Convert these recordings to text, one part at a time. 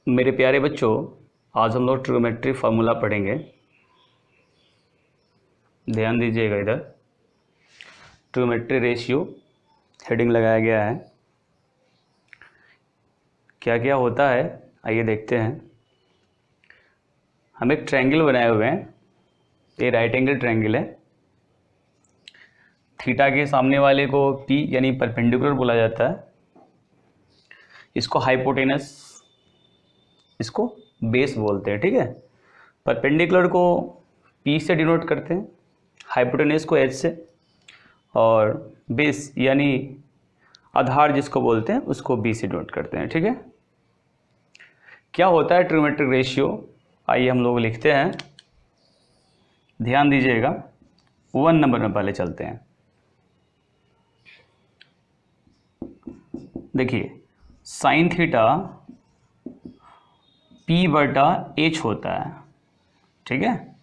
मेरे प्यारे बच्चों, आज हम लोग ट्रिग्नोमेट्री फार्मूला पढ़ेंगे। ध्यान दीजिएगा, इधर ट्रिग्नोमेट्री रेशियो हेडिंग लगाया गया है। क्या क्या होता है आइए देखते हैं। हम एक ट्रायंगल बनाए हुए हैं, ये राइट एंगल ट्रायंगल है। थीटा के सामने वाले को पी यानी परपेंडिकुलर बोला जाता है, इसको हाइपोटेनस, इसको बेस बोलते हैं। ठीक है, परपेंडिकुलर को पी से डिनोट करते हैं, हाइपोटेनस को एच से, और बेस यानी आधार जिसको बोलते हैं उसको बी से डिनोट करते हैं। ठीक है, क्या होता है ट्रिग्नोमेट्रिक रेशियो, आइए हम लोग लिखते हैं। ध्यान दीजिएगा, 1 नंबर में पहले चलते हैं। देखिए, साइन थीटा पी बटा एच होता है। ठीक है,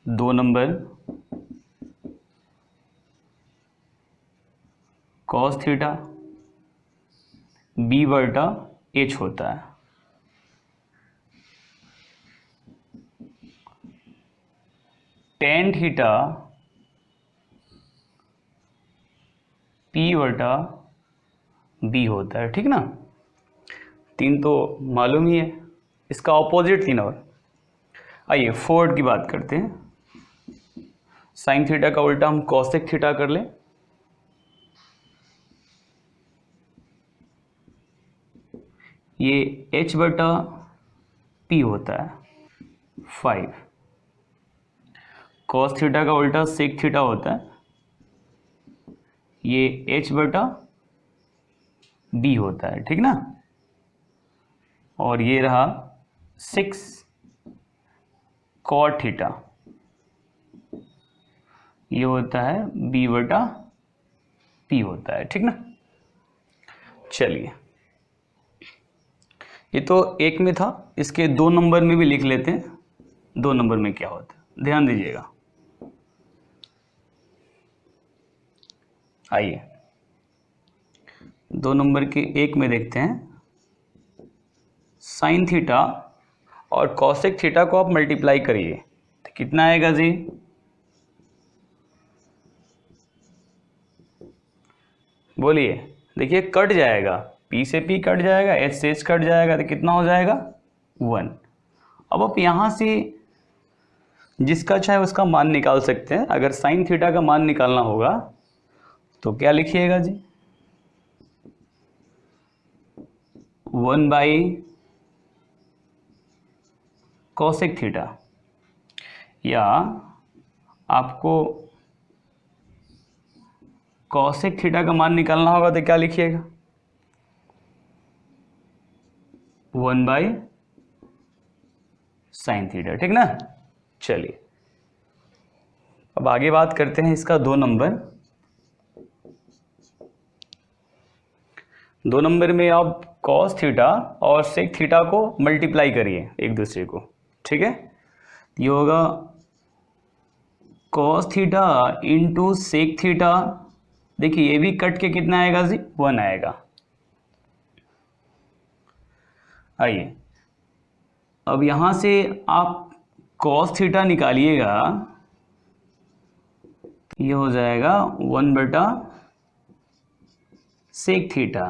2 नंबर कॉस थीटा बी बटा एच होता है। टेन थीटा पी बटा बी होता है। ठीक ना, 3 तो मालूम ही है, इसका ऑपोजिट 3 और। आइए फोर्थ की बात करते हैं। साइन थीटा का उल्टा हम कॉसेक थीटा कर लें। ये h बटा p होता है 5। कॉस थीटा का उल्टा सेक थीटा होता है, ये h बटा b होता है। ठीक ना, और ये रहा 6 कॉट थीटा, ये होता है b बटा p होता है। ठीक ना, चलिए ये तो एक में था, इसके 2 नंबर में भी लिख लेते हैं। 2 नंबर में क्या होता है ध्यान दीजिएगा। आइए 2 नंबर के एक में देखते हैं। साइन थीटा और कॉसेक थीटा को आप मल्टीप्लाई करिए तो कितना आएगा जी? बोलिए। देखिए कट जाएगा, P से P कट जाएगा, H से H कट जाएगा, तो कितना हो जाएगा? 1। अब आप यहाँ से जिसका चाहे उसका मान निकाल सकते हैं। अगर साइन थीटा का मान निकालना होगा तो क्या लिखिएगा जी? 1 बाई कॉसेक थीटा, या आपको कॉसेक थीटा का मान निकालना होगा तो क्या लिखिएगा? 1 बाई साइन थीटा। ठीक ना, चलिए अब आगे बात करते हैं इसका 2 नंबर। 2 नंबर में आप कॉस थीटा और सेक थीटा को मल्टीप्लाई करिए एक दूसरे को। ठीक है, ये होगा cos theta into sec theta. देखिए ये भी कट के कितना आएगा जी? 1 आएगा। आइए अब यहां से आप कॉस थीटा निकालिएगा, ये हो जाएगा 1 बटा सेक थीटा,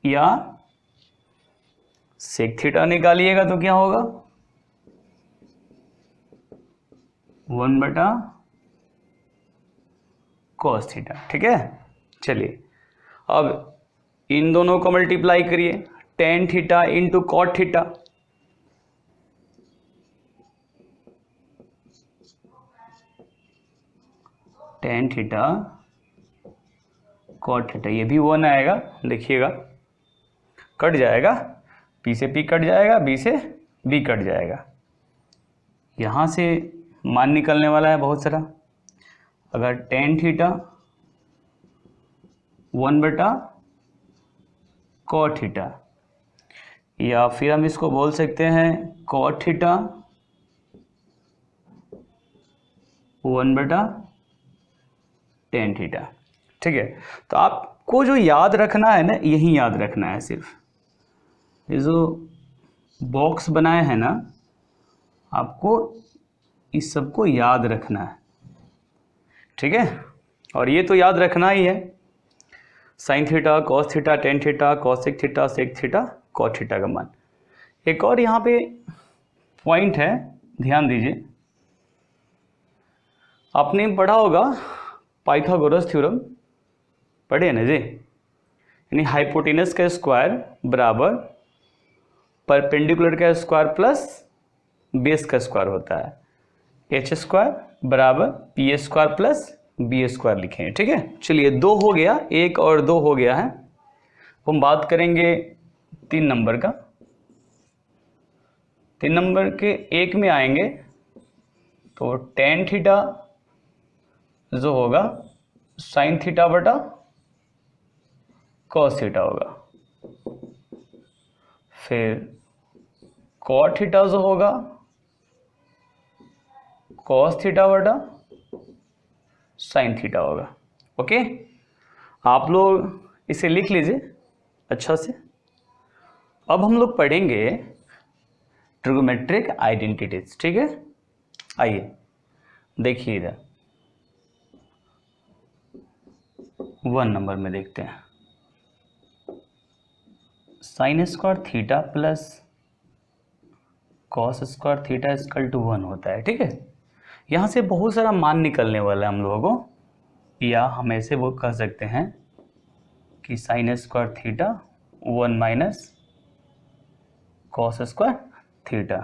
या सेक थीटा निकालिएगा तो क्या होगा? 1 बटा कॉस थीटा। ठीक है, चलिए अब इन दोनों को मल्टीप्लाई करिए। Tan theta into cot theta, tan theta cot theta, ये भी 1 आएगा। देखिएगा कट जाएगा, P से P कट जाएगा, B से B कट जाएगा। यहाँ से मान निकलने वाला है बहुत सारा। अगर टेन थीटा 1 बटा कॉट थीटा, या फिर हम इसको बोल सकते हैं कॉट थीटा 1 बटा टेन थीटा। ठीक है, तो आपको जो याद रखना है ना, यही याद रखना है सिर्फ। ये जो बॉक्स बनाए हैं ना, आपको इस सबको याद रखना है, ठीक है। और ये तो याद रखना ही है, sine theta, cos theta, tan theta, cosec theta, sec theta, cot theta का मान। एक और यहाँ पे पॉइंट है, ध्यान दीजिए, आपने पढ़ा होगा पाइथागोरस थ्योरम, पढ़े ना जी, यानी हाइपोटेनस का स्क्वायर बराबर परपेंडिकुलर का स्क्वायर प्लस बेस का स्क्वायर होता है, एच स्क्वायर बराबर P square plus B square लिखें, ठीक है। चलिए 2 हो गया, 1 और 2 हो गया है। हम बात करेंगे 3 नंबर का। 3 नंबर के 1 में आएंगे तो टेन थीटा जो होगा साइन थीटा बटा कॉस थीटा होगा, फिर कॉट थीटा जो होगा कॉस थीटा बटा साइन थीटा होगा। ओके, आप लोग इसे लिख लीजिए अच्छा से। अब हम लोग पढ़ेंगे ट्रिगोमेट्रिक आइडेंटिटीज, ठीक है। आइए देखिए इधर 1 नंबर में देखते हैं, sine square theta plus cos square theta equal to 1 होता है, ठीक है। यहाँ से बहुत सारा मान निकलने वाला है हम लोगों को, या हम ऐसे वो कह सकते हैं कि sign square theta 1 minus cos square theta,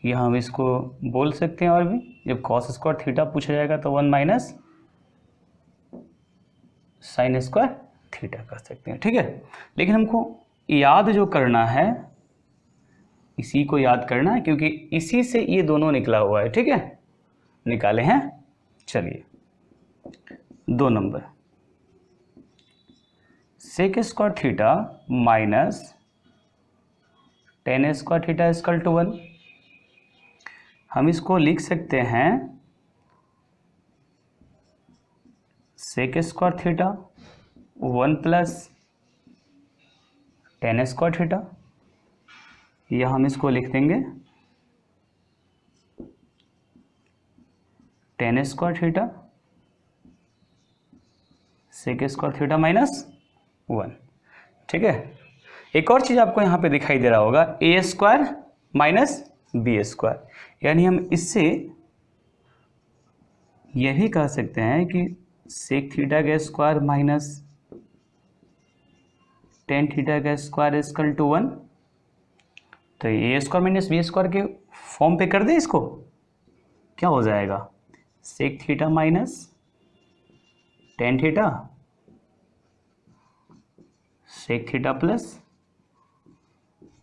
या हम इसको बोल सकते हैं और भी, जब कॉस स्क्वायर थीटा पूछा जाएगा तो 1 माइनस साइन स्क्वायर थीटा कर सकते हैं, ठीक है। लेकिन हमको याद जो करना है, इसी को याद करना है, क्योंकि इसी से ये दोनों निकला हुआ है, ठीक है, निकाले हैं। चलिए 2 number, sec square theta minus tan square theta equal to 1। हम इसको लिख सकते हैं sec square theta 1 plus tan square theta, या हम इसको लिख देंगे tan square theta sec square theta minus 1, ठीक है। एक और चीज़ आपको यहाँ पे दिखाई दे रहा होगा, A square minus B square, यानी हम इससे यह भी कह सकते हैं कि सेक थीटा का स्क्वायर माइनस टेन थीटा का स्क्वायर इक्वल टू 1। तो A square minus B square के फॉर्म पे कर दें इसको, क्या हो जाएगा, sec theta minus tan theta sec theta plus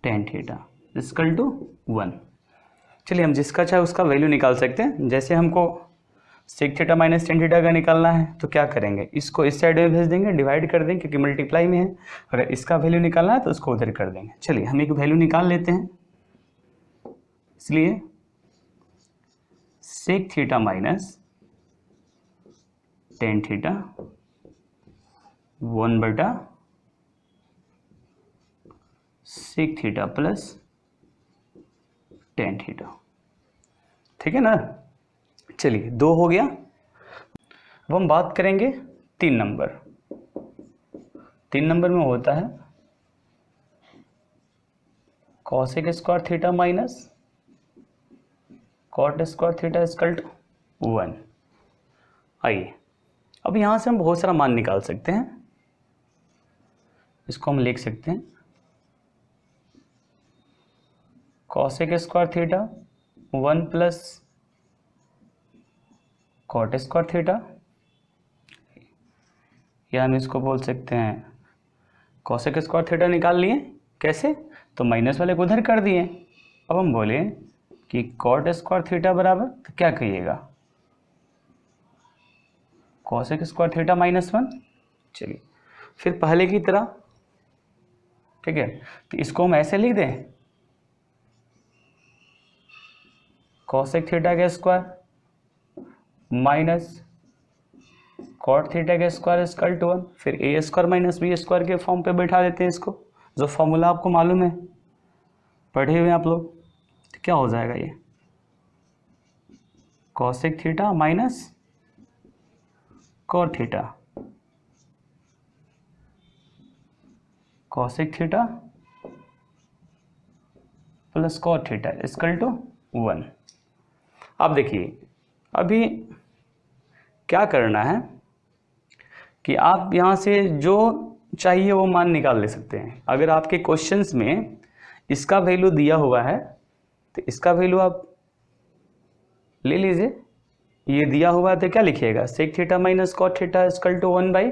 tan theta equal to 1। चलिए हम जिसका चाहे उसका वैल्यू निकाल सकते हैं। जैसे हमको sec theta minus tan theta का निकालना है तो क्या करेंगे, इसको इस साइड में भेज देंगे, डिवाइड कर देंगे क्योंकि मल्टीप्लाई में है। अगर इसका वैल्यू निकालना है तो उसको उधर कर देंगे। चलिए हम एक वैल्यू निकाल लेते हैं, इसलिए sec theta minus tan theta 1 बटा sec theta plus tan theta, ठीक है ना। चलिए 2 हो गया। अब हम बात करेंगे 3 नंबर। 3 नंबर में होता है cosec square theta minus cot square theta equal to 1। आइए अब यहाँ से हम बहुत सारा मान निकाल सकते हैं। इसको हम लिख सकते हैं cosec square theta 1 plus cot square theta, या हम इसको बोल सकते हैं कॉसेक स्क्वायर थीटा निकाल लिए, कैसे, तो माइनस वाले को उधर कर दिए। अब हम बोले कि कॉट स्क्वायर थीटा बराबर, तो क्या कहिएगा, कॉसेक स्क्वायर थीटा माइनस 1। चलिए फिर पहले की तरह, ठीक है, तो इसको हम ऐसे लिख दें कॉसेक थीटा का स्क्वायर माइनस कॉट थीटा का स्क्वायर इक्वल टू 1, फिर ए स्क्वायर माइनस बी स्क्वायर के फॉर्म पे बैठा देते हैं इसको, जो फॉर्मूला आपको मालूम है, पढ़े हुए आप लोग, तो क्या हो जाएगा ये cosec theta minus cot theta, cosec theta plus cot theta equal to 1। अब देखिए अभी क्या करना है कि आप यहाँ से जो चाहिए वो मान निकाल ले सकते हैं। अगर आपके क्वेश्चंस में इसका वैल्यू दिया हुआ है तो इसका वैल्यू आप ले लीजिए, ये दिया हुआ है तो क्या लिखिएगा, sec theta minus cot theta equal to 1 by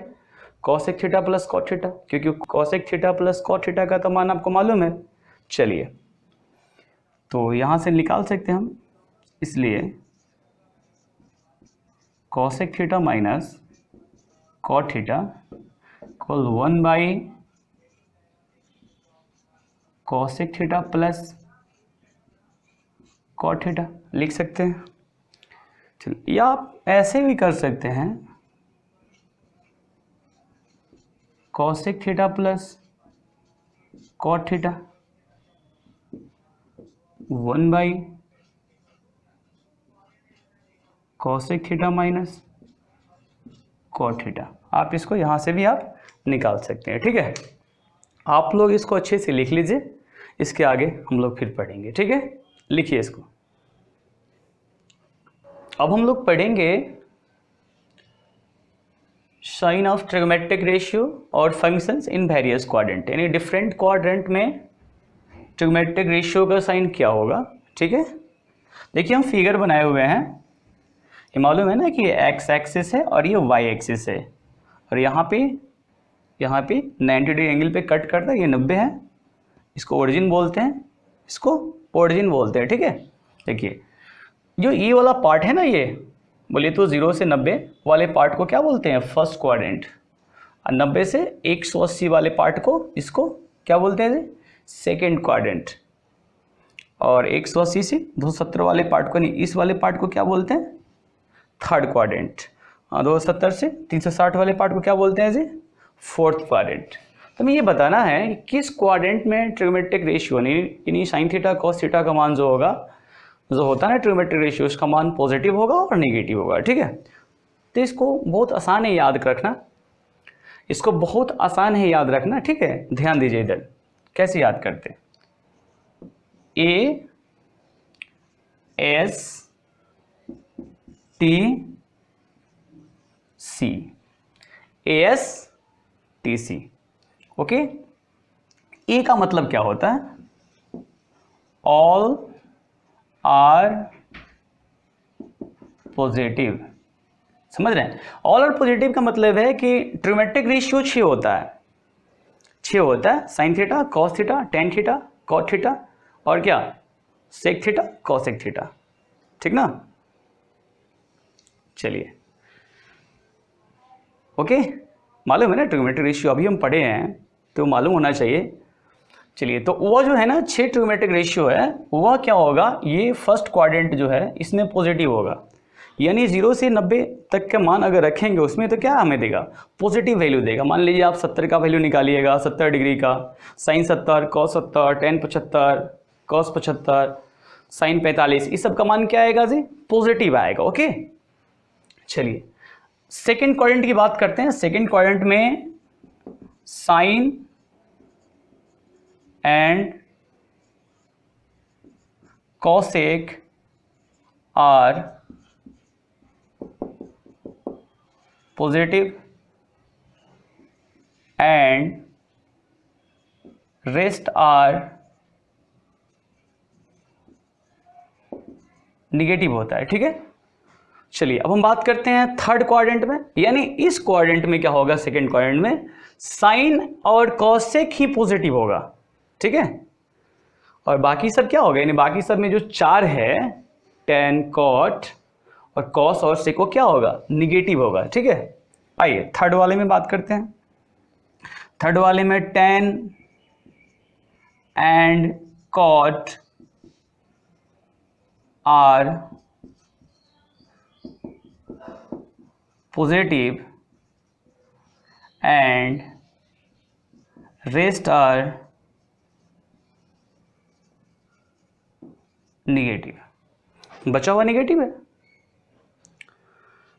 cosec theta plus cot theta, क्योंकि cosec theta plus cot theta का तो मान आपको मालूम है। चलिए तो यहाँ से निकाल सकते हैं हम, इसलिए cosec theta minus cot theta equal 1 by cosec theta plus cot theta लिख सकते हैं। चलिए या आप ऐसे भी कर सकते हैं, cosec theta plus cot theta 1 by cosec theta minus cot theta. आप इसको यहाँ से भी आप निकाल सकते हैं, ठीक है। आप लोग इसको अच्छे से लिख लीजिए, इसके आगे हम लोग फिर पढ़ेंगे, ठीक है। लिखिए इसको। अब हम लोग पढ़ेंगे साइन ऑफ ट्रिगोमेट्रिक रेशियो और फंक्शंस इन वेरियस क्वाड्रेंट, यानी डिफरेंट क्वाड्रेंट में ट्रिगोमेट्रिक रेशियो का साइन क्या होगा, ठीक है। देखिए हम फिगर बनाए हुए हैं, ये मालूम है ना कि ये एक्स एक्सिस है और ये वाई एक्सिस है, और यहाँ पे 90 डिग्री एंगल पे कट करता है, ये 90 है, इसको ओरिजिन बोलते हैं, इसको ओरिजिन बोलते हैं, ठीक है। देखिए जो ये वाला पार्ट है ना, ये बोलिए तो 0 से 90 वाले पार्ट को क्या बोलते हैं, फर्स्ट क्वाड्रेंट, और 90 से 180 वाले पार्ट को इसको क्या बोलते हैं, सेकेंड क्वाड्रेंट, और 180 से 270 वाले पार्ट को नहीं, इस वाले पार्ट को क्या बोलते हैं, थर्ड क्वाड्रेंट, 270 से 360 वाले पार्ट को क्या बोलते हैं जी, फोर्थ क्वाड्रेंट। तो हमें ये बताना है कि किस क्वाड्रेंट में ट्रिगोमेट्रिक रेशियो यानी साइन थीटा कॉस थीटा का मान जो होगा, जो होता है ना ट्रिगोमेट्रिक रेशियो, उसका मान पॉजिटिव होगा और नेगेटिव होगा, ठीक है। तो इसको बहुत आसान है याद रखना, इसको बहुत आसान है याद रखना, ठीक है। ध्यान दीजिए इधर कैसे याद करते हैं, A S T C, A S T C, okay. A का मतलब क्या होता है, ऑल आर पॉजिटिव, समझ रहे हैं। ऑल आर पॉजिटिव का मतलब है कि ट्रिगोमेट्रिक रेशियो 6 होता है, 6 होता है, sine theta cos theta tan theta cot theta और क्या सेक थीटा कॉसेक थीटा, ठीक ना। चलिए ओके, मालूम है ना ट्रिगोमेट्रिक रेशियो, अभी हम पढ़े हैं तो मालूम होना चाहिए। चलिए तो वो जो है ना 6 ट्रिगोमेट्रिक रेशियो है, वह क्या होगा, ये फर्स्ट क्वाड्रेंट जो है इसमें पॉजिटिव होगा, यानी 0 से 90 तक का मान अगर रखेंगे उसमें तो क्या हमें देगा, पॉजिटिव वैल्यू देगा। मान लीजिए आप 70 का वैल्यू निकालिएगा, 70 डिग्री का, sine 70 cos 70 tan 75 cos 75 sine 45, इस सब का मान क्या आएगा जी, पॉजिटिव आएगा, ओके। चलिए सेकेंड क्वाड्रेंट की बात करते हैं। सेकेंड क्वाड्रेंट में sine and cosec are positive and rest are negative होता है, ठीक है। चलिए अब हम बात करते हैं थर्ड क्वाड्रेंट में, यानी इस क्वाड्रेंट में क्या होगा, सेकेंड क्वाड्रेंट में साइन और कॉसेक ही पॉजिटिव होगा, ठीक है। और बाकी सब क्या होगा, यानी बाकी सब में जो 4 है टेन कॉट और कॉस और सेक, क्या होगा, निगेटिव होगा, ठीक है। आइए थर्ड वाले में बात करते हैं। थर्ड वाले में tan and cot are positive, and rest are negative, बचा हुआ निगेटिव है।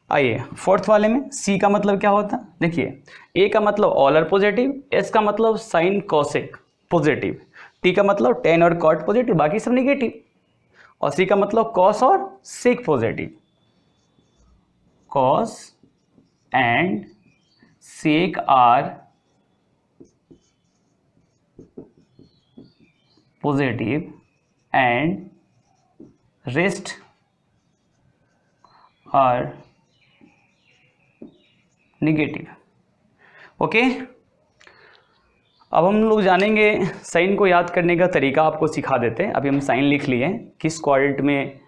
आइए फोर्थ वाले में सी का मतलब क्या होता है, देखिए ए का मतलब ऑल आर पॉजिटिव, एस का मतलब साइन कॉसेक पॉजिटिव, टी का मतलब टेन और कॉट पॉजिटिव, बाकी सब निगेटिव, और सी का मतलब कॉस और sec positive, cos and sec are positive and rest are negative. Okay, अब हम लोग जानेंगे साइन को याद करने का तरीका, आपको सिखा देते हैं। अभी हम साइन लिख लिए, किस क्वाड्रेंट में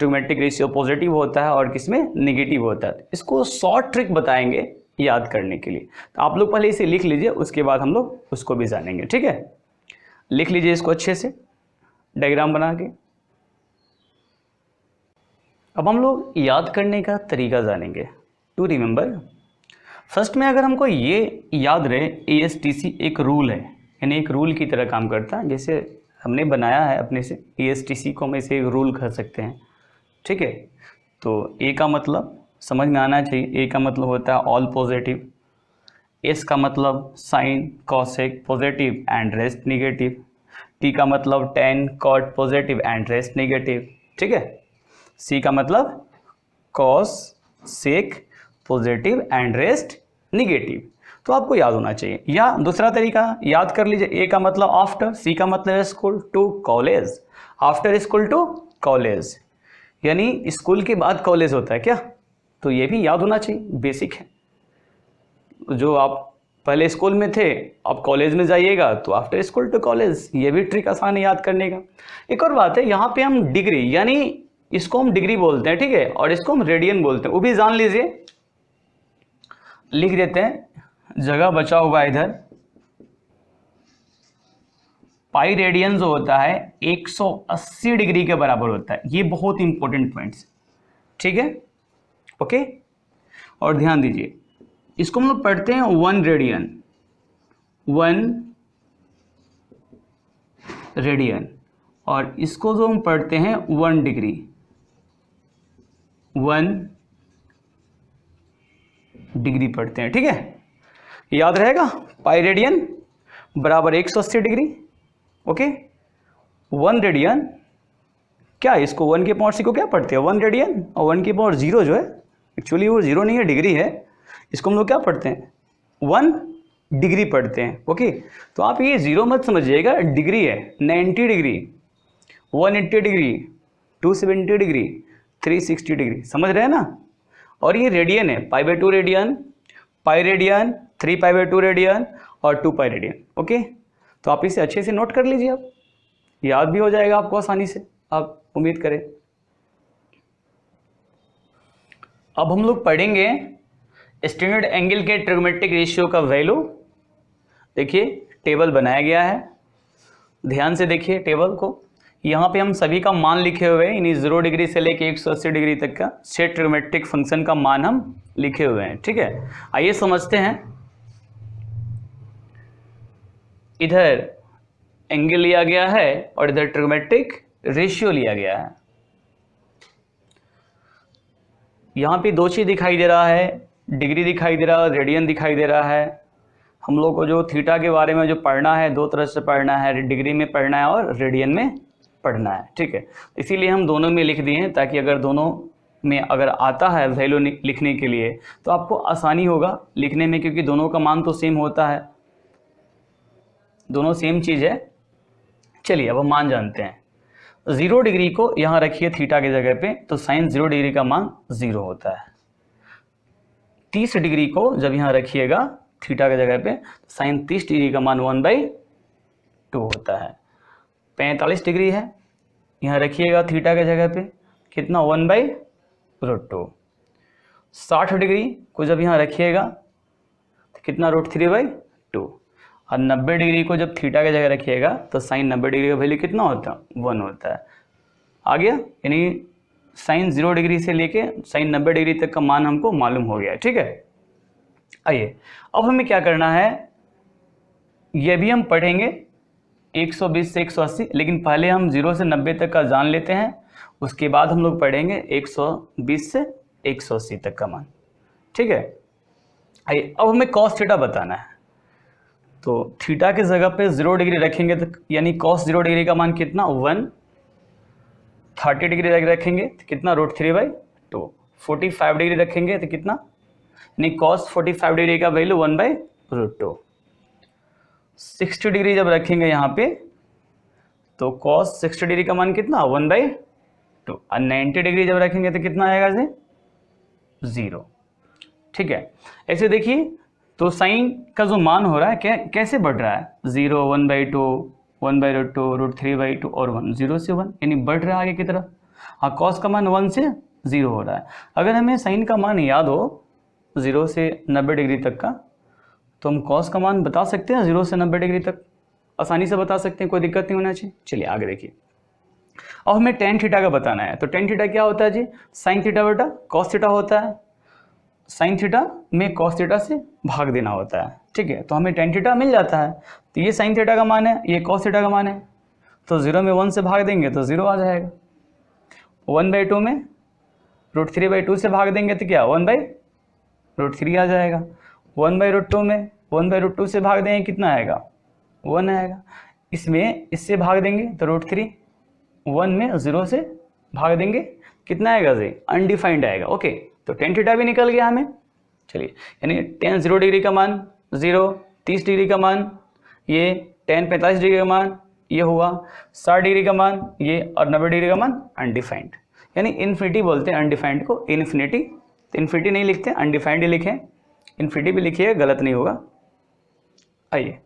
ट्रिग्मेट्रिक रेशियो पॉजिटिव होता है और किस में निगेटिव होता है। इसको शॉर्ट ट्रिक बताएंगे याद करने के लिए, तो आप लोग पहले इसे लिख लीजिए, उसके बाद हम लोग उसको भी जानेंगे। ठीक है, लिख लीजिए इसको अच्छे से डायग्राम बना के। अब हम लोग याद करने का तरीका जानेंगे टू रिमेंबर। फर्स्ट में अगर हमको ये याद रहे ASTC एक रूल है, यानी एक रूल की तरह काम करता है, जैसे हमने बनाया है अपने से ASTC को हम इसे एक रूल कह सकते हैं। ठीक है, तो ए का मतलब समझ में आना चाहिए, ए का मतलब होता है ऑल पॉजिटिव, एस का मतलब sine cosec positive and rest negative, T का मतलब tan cot positive and rest negative. ठीक है, सी का मतलब cos sec positive and rest negative. तो आपको याद होना चाहिए। या दूसरा तरीका याद कर लीजिए, ए का मतलब आफ्टर, सी का मतलब school to college, after school to college, यानी स्कूल के बाद कॉलेज होता है क्या, तो ये भी याद होना चाहिए, बेसिक है। जो आप पहले स्कूल में थे अब कॉलेज में जाइएगा तो आफ्टर स्कूल टू कॉलेज, ये भी ट्रिक आसान है याद करने का। एक और बात है, यहाँ पे हम डिग्री, यानी इसको हम डिग्री बोलते हैं, ठीक है, और इसको हम रेडियन बोलते हैं, वो भी जान लीजिए। लिख देते हैं, जगह बचा हुआ इधर, पाई रेडियन जो होता है 180 डिग्री के बराबर होता है। ये बहुत इंपॉर्टेंट पॉइंट्स, ठीक है, ओके। और ध्यान दीजिए, इसको हम लोग पढ़ते हैं 1 रेडियन, 1 रेडियन, और इसको जो हम पढ़ते हैं 1 डिग्री, 1 डिग्री पढ़ते हैं। ठीक है, याद रहेगा, पाई रेडियन बराबर 180 डिग्री। ओके, 1 रेडियन क्या है, इसको 1 की पावर सी को क्या पढ़ते हैं 1 रेडियन, और 1 की पावर 0 जो है एक्चुअली वो 0 नहीं है, डिग्री है, इसको हम लोग क्या पढ़ते हैं 1 डिग्री पढ़ते हैं। ओके, तो आप ये 0 मत समझिएगा, डिग्री है, 90 डिग्री, 180 डिग्री, 270 डिग्री, 360 डिग्री, समझ रहे हैं ना। और ये रेडियन है, pi by 2 radian, pi radian, 3 pi by 2 radian और 2 पाई रेडियन। ओके, तो आप इसे अच्छे से नोट कर लीजिए, आप याद भी हो जाएगा आपको आसानी से, आप उम्मीद करें। अब हम लोग पढ़ेंगे स्टैंडर्ड एंगल के ट्रिग्मेट्रिक रेशियो का वैल्यू। देखिए टेबल बनाया गया है, ध्यान से देखिए टेबल को। यहाँ पे हम सभी का मान लिखे हुए हैं, यानी 0 डिग्री से लेके 180 डिग्री तक का 6 ट्रिग्मेट्रिक फंक्शन का मान हम लिखे हुए हैं। ठीक है, आइए समझते हैं। इधर एंगल लिया गया है और इधर ट्रिग्मेट्रिक रेशियो लिया गया है। यहाँ पे 2 चीज़ दिखाई दे रहा है, डिग्री दिखाई दे रहा है, रेडियन दिखाई दे रहा है। हम लोग को जो थीटा के बारे में जो पढ़ना है 2 तरह से पढ़ना है, डिग्री में पढ़ना है और रेडियन में पढ़ना है। ठीक है, इसीलिए हम दोनों में लिख दिए हैं, ताकि अगर दोनों में अगर आता है वैल्यू लिखने के लिए तो आपको आसानी होगा लिखने में, क्योंकि दोनों का मान तो सेम होता है, दोनों सेम चीज़ है। चलिए अब हम मान जानते हैं। 0 डिग्री को यहाँ रखिए थीटा की जगह पे, तो साइन 0 डिग्री का मान 0 होता है। 30 डिग्री को जब यहाँ रखिएगा थीटा की जगह पे, साइन 30 डिग्री का मान 1/2 होता है। 45 डिग्री है, यहाँ रखिएगा थीटा की जगह पे, कितना 1/√2। 60 डिग्री को जब यहाँ रखिएगा तो कितना √3/2। और 90 डिग्री को जब थीटा की जगह रखिएगा तो साइन 90 डिग्री का वैल्यू कितना होता है 1 होता है। आ गया, यानी साइन 0 डिग्री से लेके साइन 90 डिग्री तक का मान हमको मालूम हो गया। ठीक है, आइए अब हमें क्या करना है, ये भी हम पढ़ेंगे 120 से 180, लेकिन पहले हम 0 से 90 तक का जान लेते हैं, उसके बाद हम लोग पढ़ेंगे 120 से 180 तक का मान। ठीक है, आइए अब हमें कॉस थीटा बताना है। तो थीटा के जगह पे 0 डिग्री रखेंगे तो यानी कॉस 0 डिग्री का मान कितना 1, 30 डिग्री रखेंगे तो कितना √3/2, 45 डिग्री रखेंगे तो कितना, यानी कॉस 45 डिग्री का वैल्यू 1/√2, 60 डिग्री जब रखेंगे यहाँ पे तो कॉस 60 डिग्री का मान कितना 1/2, और 90 डिग्री जब रखेंगे तो कितना आएगा जी 0। ठीक है, ऐसे देखिए तो साइन का जो मान हो रहा है कैसे बढ़ रहा है, 0, 1/2, 1/√2, √3/2 और 1, 0 से 1, यानी बढ़ रहा है आगे की तरफ। हाँ, कॉस का मान 1 से 0 हो रहा है। अगर हमें साइन का मान याद हो 0 से 90 डिग्री तक का, तो हम कॉस का मान बता सकते हैं 0 से 90 डिग्री तक, आसानी से बता सकते हैं, कोई दिक्कत नहीं होना चाहिए। चलिए आगे देखिए, अब हमें टेन थीटा का बताना है। तो टेन थीटा क्या होता है जी, साइन थीटा बटा कॉस थीटा होता है। साइन थीटा में कॉस थीटा से भाग देना होता है। ठीक है, तो हमें टेन थीटा मिल जाता है। तो ये साइन थीटा का मान है, ये कॉस थीटा का मान है, तो 0 में 1 से भाग देंगे तो 0 आ जाएगा। 1/2 में √3/2 से भाग देंगे तो क्या 1/√3 आ जाएगा। 1/√2 में 1/√2 से भाग देंगे कितना आएगा 1 आएगा। इसमें इससे भाग देंगे तो √3, 1 में 0 से भाग देंगे कितना आएगा जी अनडिफाइंड आएगा। ओके, तो टेन थीटा भी निकल गया हमें। चलिए, यानी टेन 0 डिग्री का मान 0, 30 डिग्री का मान ये, टेन 45 डिग्री का मान ये हुआ, 60 डिग्री का मान ये, और 90 डिग्री का मान अनडिफाइंड, यानी इन्फिनिटी बोलते हैं अनडिफाइंड को, इन्फिनिटी। तो इन्फिनिटी नहीं लिखते, अनडिफाइंड ही लिखें, इन्फिनिटी भी लिखिए, गलत नहीं होगा। आइए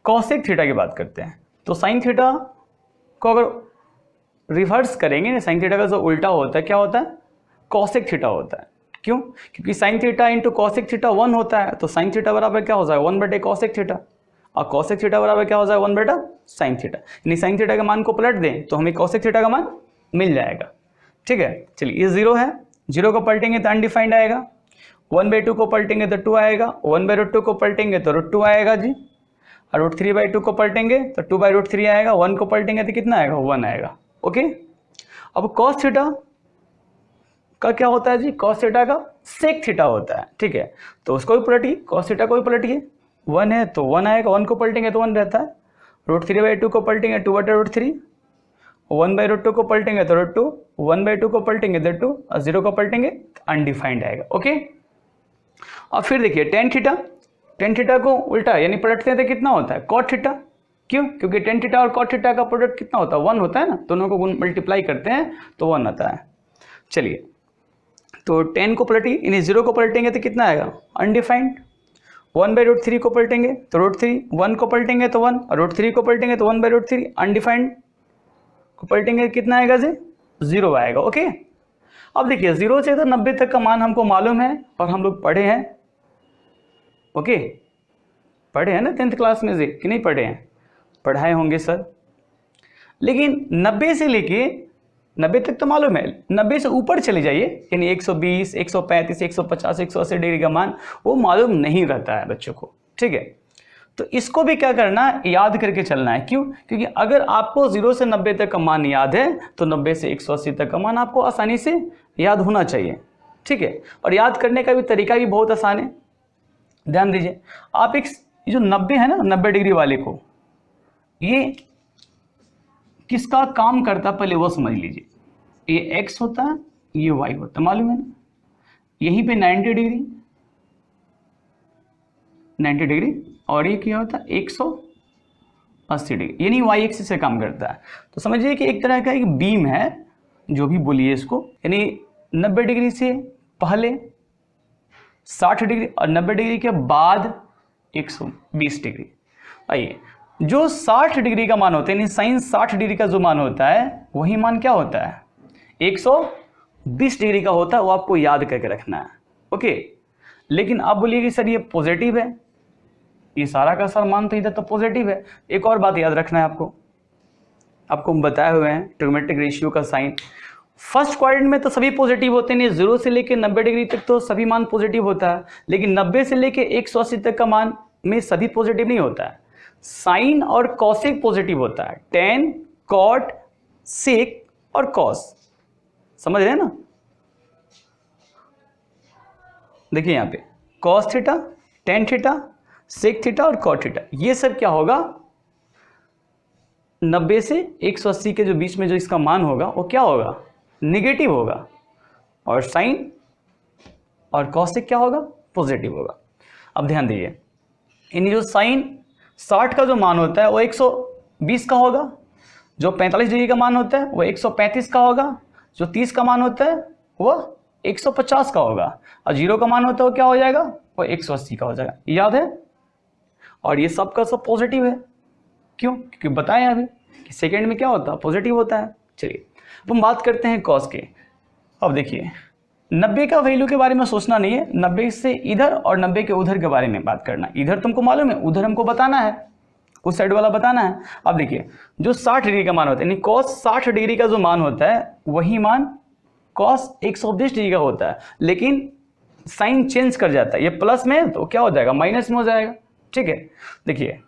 कॉसेक थीटा की बात करते हैं। तो साइन थीटा को अगर रिवर्स करेंगे, साइन थीटा का जो उल्टा होता है क्या होता है कॉसेक थीटा होता है। क्यों? क्योंकि sine theta into cosec theta 1 होता है, तो साइन थीटा बराबर क्या हो जाएगा 1/cosec थीटा, और कॉसेक थीटा बराबर क्या हो जाएगा 1/sin थीटा। यानी साइन थीटा के मान को पलट दें तो हमें कॉसेक थीटा का मान मिल जाएगा। ठीक है, चलिए ये 0 है, 0 को पलटेंगे तो अनडिफाइंड आएगा, 1/2 को पलटेंगे तो 2 आएगा, 1/√2 को पलटेंगे तो √2 आएगा जी, और √3/2 को पलटेंगे तो 2/√3 आएगा, 1 को पलटेंगे तो कितना आएगा 1 आएगा। ओके, अब कॉस थीटा का क्या होता है जी, कॉस थीटा का सेक थीटा होता है। ठीक है, तो उसको भी पलटिए, कॉस थीटा को भी पलटिए, 1 है तो 1 आएगा, 1 को पलटेंगे तो 1 रहता है, √3/2 को पलटेंगे 2/√3, 1/√2 को पलटेंगे तो √2, 1/2 को पलटेंगे तो 2, और 0 को पलटेंगे तो अनडिफाइंड आएगा। ओके, और फिर देखिए टेन थीटा, टेन थीटा को उल्टा यानी पलटते हैं तो कितना होता है कॉट थीटा। क्यों? क्योंकि टेन थीटा और कॉट थीटा का प्रोडक्ट कितना होता है 1 होता है ना, दोनों को मल्टीप्लाई करते हैं तो 1 आता है। चलिए, तो 10 को पलटिए, यानी 0 को पलटेंगे तो कितना आएगा अनडिफाइंड, 1/√3 को पलटेंगे तो √3, 1 को पलटेंगे तो 1, और √3 को पलटेंगे तो 1/√3, अनडिफाइंड को पलटेंगे कितना आएगा जी 0 आएगा। ओके, अब देखिए 0 से तो 90 तक का मान हमको मालूम है और हम लोग पढ़े हैं। ओके, पढ़े हैं ना 10th क्लास में से कि नहीं पढ़े हैं, पढ़ाए होंगे सर। लेकिन 90 से लेके 90 तक तो मालूम है, 90 से ऊपर चले जाइए, यानी 120, 135, 150, 180 डिग्री का मान वो मालूम नहीं रहता है बच्चों को। ठीक है, तो इसको भी क्या करना है याद करके चलना है। क्यों? क्योंकि अगर आपको 0 से 90 तक का मान याद है तो 90 से 180 तक का मान आपको आसानी से याद होना चाहिए। ठीक है, और याद करने का भी तरीका भी बहुत आसान है। ध्यान दीजिए, आप एक जो 90 है ना 90 डिग्री वाले को, ये किसका काम करता पहले वो समझ लीजिए। ये x होता है, ये y होता है, मालूम है ना। यहीं पे 90 डिग्री, 90 डिग्री, और ये क्या होता है 180 डिग्री, यानी y एक्सिस से काम करता है। तो समझिए कि एक तरह का एक बीम है, जो भी बोलिए इसको, यानी 90 डिग्री से पहले 60 डिग्री और 90 डिग्री के बाद 120 डिग्री। आइए, जो 60 डिग्री का मान होता है, यानी साइन 60 डिग्री का जो मान होता है वही मान क्या होता है 120 डिग्री का होता है, वो आपको याद करके रखना है। ओके, लेकिन आप बोलिए कि सर ये पॉजिटिव है, ये सारा का सारा मान तो इधर तो पॉजिटिव है। एक और बात याद रखना है आपको हम बताए हुए हैं ट्रिग्नोमेट्रिक रेशियो का साइन, फर्स्ट क्वाड्रेंट में तो सभी पॉजिटिव होते हैं, 0 से लेके 90 डिग्री तक तो सभी मान पॉजिटिव होता है, लेकिन 90 से लेके 180 तक का मान में सभी पॉजिटिव नहीं होता है। साइन और कॉसिक पॉजिटिव होता है, टेन, कॉट, सेक और कॉस, समझ रहे हैं ना। देखिए यहाँ पे cos theta, tan theta, sec theta और कॉट थीटा, ये सब क्या होगा 90 से 180 के जो बीच में जो इसका मान होगा वो क्या होगा, निगेटिव होगा, और साइन और कॉसिक क्या होगा, पॉजिटिव होगा। अब ध्यान दीजिए, यानी जो साइन 60 का जो मान होता है वो 120 का होगा, जो 45 डिग्री का मान होता है वो 135 का होगा, जो 30 का मान होता है वो 150 का होगा, और 0 का मान होता है वो क्या हो जाएगा, वो 180 का हो जाएगा। याद है। और ये सब का सब पॉजिटिव है, क्यों, क्योंकि बताएं अभी कि सेकेंड में क्या होता है, पॉजिटिव होता है। चलिए अब हम बात करते हैं कॉस के। अब देखिए 90 का वैल्यू के बारे में सोचना नहीं है, 90 से इधर और 90 के उधर के बारे में बात करना है। इधर तुमको मालूम है, उधर हमको बताना है, उस साइड वाला बताना है। अब देखिए जो 60 डिग्री का मान होता है, यानी कॉस 60 डिग्री का जो मान होता है वही मान कॉस 120 डिग्री का होता है, लेकिन साइन चेंज कर जाता है। ये प्लस में है तो क्या हो जाएगा, माइनस में हो जाएगा। ठीक है, देखिए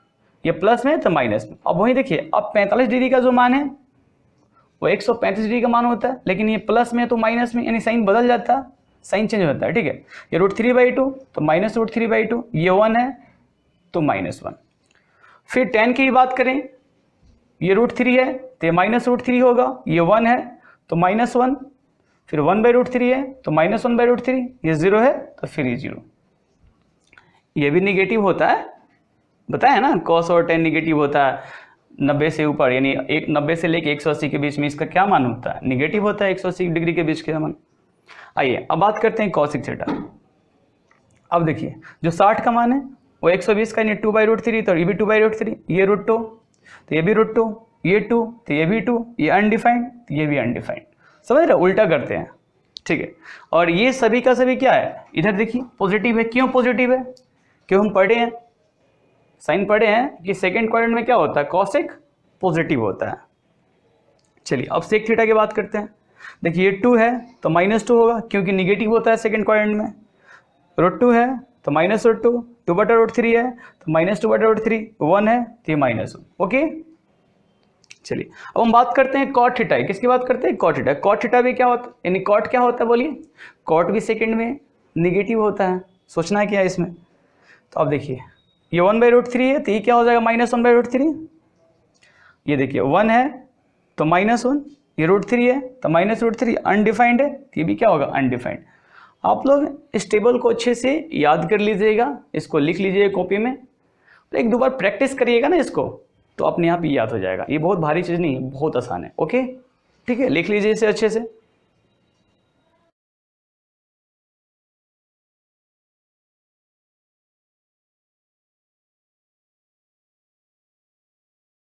ये प्लस में है तो माइनस में। अब वही देखिए, अब 45 डिग्री का जो मान है वो 135 डिग्री का मान होता है, लेकिन ये प्लस में तो माइनस में, यानी साइन बदल जाता है, साइन चेंज होता है। ठीक है, ये √3/2 तो माइनस √3/2, ये 1 है तो -1। फिर tan की बात करें, ये √3 है तो ये -√3 होगा, ये 1 है तो -1, फिर 1/√3 है तो -1/√3, ये 0 है तो फिर ये 0। ये भी निगेटिव होता है, बताया ना, cos और tan निगेटिव होता है 90 से ऊपर, यानी 90 से लेके 180 के बीच में इसका क्या मान होता है, निगेटिव होता है 180 डिग्री के बीच का मान। आइए अब बात करते हैं कॉसिक थीटा। अब देखिए जो 60 का मान है वो 120 का, यानी 2/√3, तो ये भी 2/√3, ये √2 तो ये भी √2, ये 2 तो ये भी 2, ये अनडिफाइंड तो ये भी अनडिफाइंड, समझ रहे, उल्टा करते हैं। ठीक है, और ये सभी का सभी क्या है, इधर देखिए पॉजिटिव है। क्यों पॉजिटिव है, क्यों, हम पढ़े हैं, साइन पढ़े हैं कि सेकेंड क्वाड्रेंट में क्या होता है, कॉसिक पॉजिटिव होता है। चलिए अब सेक थीटा की बात करते हैं। देखिए ये 2 है तो -2 होगा, क्योंकि निगेटिव होता है सेकेंड क्वाड्रेंट में। √2 है तो -√2, 2/√3 है तो -2/√3, 1 है तो ये -1। ओके, चलिए अब हम बात करते हैं कॉट थीटा। किसकी बात करते हैं, कॉट थीटा। कॉट थीटा भी क्या होता है, यानी कॉट क्या होता है बोलिए, कॉट भी सेकेंड में निगेटिव होता है। सोचना है क्या है इसमें, तो अब देखिए ये 1/√3 है तो ये क्या हो जाएगा, -1/√3। ये देखिए 1 है तो -1, ये √3 है तो -√3, अनडिफाइंड है तो ये भी क्या होगा, अनडिफाइंड। आप लोग इस टेबल को अच्छे से याद कर लीजिएगा, इसको लिख लीजिएगा कॉपी में, एक दो बार प्रैक्टिस करिएगा ना इसको, तो अपने आप ही याद हो जाएगा। ये बहुत भारी चीज़ नहीं है, बहुत आसान है। ओके, ठीक है, लिख लीजिए इसे अच्छे से।